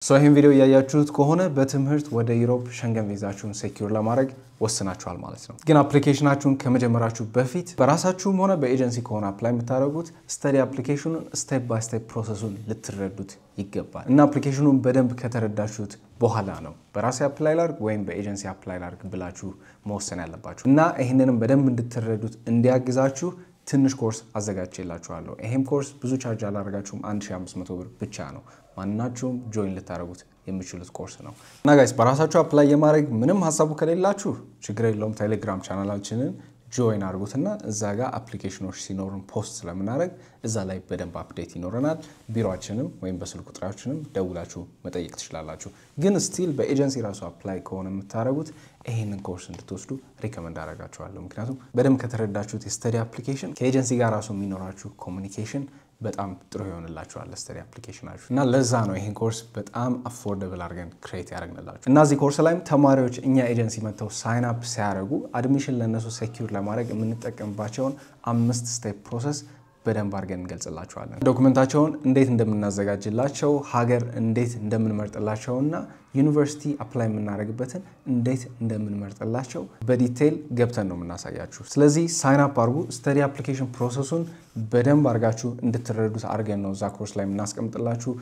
ይህን ቪዲዮ ያያችሁት ከሆነ በትምህርት ወደ ዩሮፕ ሸንገን ቪዛችሁን ሴኩር ለማድረግ ወስናችኋል ማለት ነው። ግን አፕሊኬሽናችሁን ከመጀመራችሁ በፊት በራሳችሁም ሆነ በኤጀንሲ ከሆነ አፕላይ የምታደርጉት ስተዲ አፕሊኬሽኑን ስቴፕ ባይ ስቴፕ ፕሮሰሱን ልትረዱት ይገባል። እና አፕሊኬሽኑን በደንብ ከተረዳችሁት በኋላ ነው በራሴ አፕላይ ላድርግ ወይም በኤጀንሲ አፕላይ ላድርግ ብላችሁ መወሰን ያለባችሁ። እና ይሄንንም በደንብ እንድትረዱት እንዲያግዛችሁ ትንሽ ኮርስ አዘጋጅቼላችኋለሁ። ይሄም ኮርስ ብዙ ቻርጅ አላደርጋችሁም 1500 ብር ብቻ ነው። ማንናችሁም ጆይን ልታደርጉት የምትችሉት ኮርስ ነው። እና ጋይስ በራሳችሁ አፕላይ የማድረግ ምንም ሐሳቡ ከሌላችሁ ችግር የለውም። ቴሌግራም ቻናላችንን ጆይን አድርጉትና እዛ ጋር አፕሊኬሽኖች ሲኖሩን ፖስት ስለምናደርግ እዛ ላይ በደንብ አፕዴት ይኖረናል። ቢሮአችንም ወይም በስልክ ቁጥራችንም ደውላችሁ መጠየቅ ትችላላችሁ። ግን ስቲል በኤጀንሲ ራሱ አፕላይ ከሆነ የምታደርጉት ይሄንን ኮርስ እንድትወስዱ ሪከመንድ አደርጋችኋለሁ። ምክንያቱም በደንብ ከተረዳችሁት የስተዲ አፕሊኬሽን ከኤጀንሲ ጋር ራሱ የሚኖራችሁ ኮሙኒኬሽን በጣም ጥሩ ይሆንላችኋል ስተዲ አፕሊኬሽናችሁ። እና ለዛ ነው ይሄን ኮርስ በጣም አፎርደብል አድርገን ክሬት ያደረግንላችሁ። እና እዚህ ኮርስ ላይም ተማሪዎች እኛ ኤጀንሲ መጥተው ሳይን አፕ ሲያደርጉ አድሚሽን ለነሱ ሴኩር ለማድረግ የምንጠቀምባቸውን 5 ስቴፕ ፕሮሰስ በደንብ አድርገን እንገልጽላችኋለን። ዶክመንታቸውን እንዴት እንደምናዘጋጅላቸው፣ ሀገር እንዴት እንደምንመርጥላቸውና ዩኒቨርሲቲ አፕላይ የምናደርግበትን እንዴት እንደምንመርጥላቸው በዲቴል ገብተን ነው የምናሳያችሁ። ስለዚህ ሳይን አፕ አድርጉ። ስተዲ አፕሊኬሽን ፕሮሰሱን በደንብ አድርጋችሁ እንድትረዱት አድርገን ነው እዛ ኮርስ ላይ የምናስቀምጥላችሁ።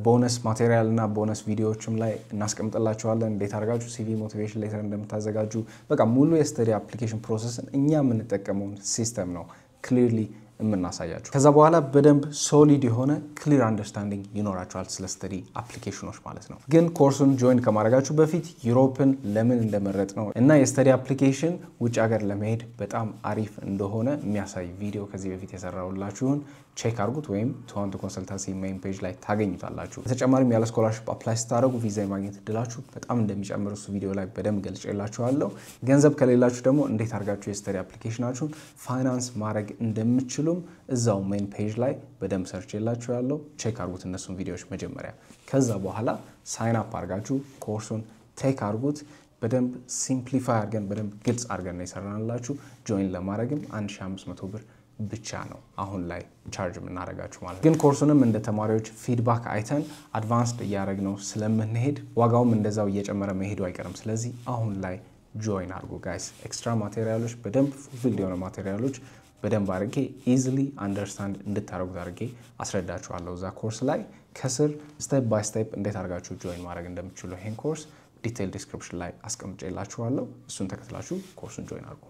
ቦነስ ማቴሪያል እና ቦነስ ቪዲዮዎችም ላይ እናስቀምጥላችኋለን። እንዴት አድርጋችሁ ሲቪ ሞቲቬሽን ሌተር እንደምታዘጋጁ በቃ ሙሉ የስተዲ አፕሊኬሽን ፕሮሰስን እኛ የምንጠቀመውን ሲስተም ነው ክሊርሊ የምናሳያችሁ። ከዛ በኋላ በደንብ ሶሊድ የሆነ ክሊር አንደርስታንዲንግ ይኖራችኋል ስለ ስተዲ አፕሊኬሽኖች ማለት ነው። ግን ኮርሱን ጆይን ከማድረጋችሁ በፊት ዩሮፕን ለምን እንደመረጥ ነው እና የስተዲ አፕሊኬሽን ውጭ ሀገር ለመሄድ በጣም አሪፍ እንደሆነ የሚያሳይ ቪዲዮ ከዚህ በፊት የሰራሁላችሁን ቼክ አድርጉት ወይም ቱዋንቱ ኮንሰልታንሲ ሜን ፔጅ ላይ ታገኙታላችሁ። በተጨማሪም ያለ ስኮላርሺፕ አፕላይ ስታደርጉ ቪዛ የማግኘት እድላችሁ በጣም እንደሚጨምር እሱ ቪዲዮ ላይ በደንብ ገልጬላችኋለሁ። ገንዘብ ከሌላችሁ ደግሞ እንዴት አድርጋችሁ የስተዲ አፕሊኬሽናችሁን ፋይናንስ ማድረግ እንደምትችሉም እዛው ሜን ፔጅ ላይ በደንብ ሰርቼላችኋለሁ። ቼክ አድርጉት እነሱን ቪዲዮዎች መጀመሪያ። ከዛ በኋላ ሳይን አፕ አድርጋችሁ ኮርሱን ቴክ አድርጉት። በደንብ ሲምፕሊፋይ አድርገን በደንብ ግልጽ አድርገን ነው የሰራንላችሁ። ጆይን ለማድረግም 1500 ብር ብቻ ነው አሁን ላይ ቻርጅ የምናደርጋችሁ ማለት ነው። ግን ኮርሱንም እንደ ተማሪዎች ፊድባክ አይተን አድቫንስድ እያደረግነው ስለምንሄድ ዋጋውም እንደዛው እየጨመረ መሄዱ አይቀርም። ስለዚህ አሁን ላይ ጆይን አድርጉ ጋይስ። ኤክስትራ ማቴሪያሎች በደንብ ፉልፊልድ የሆነ ማቴሪያሎች በደንብ አድርጌ ኢዚሊ አንደርስታንድ እንድታደርጉት አድርጌ አስረዳችኋለሁ እዛ ኮርስ ላይ። ከስር ስቴፕ ባይ ስቴፕ እንዴት አድርጋችሁ ጆይን ማድረግ እንደምትችሉ ይሄን ኮርስ ዲቴል ዲስክሪፕሽን ላይ አስቀምጬላችኋለሁ። እሱን ተከትላችሁ ኮርሱን ጆይን አድርጉ።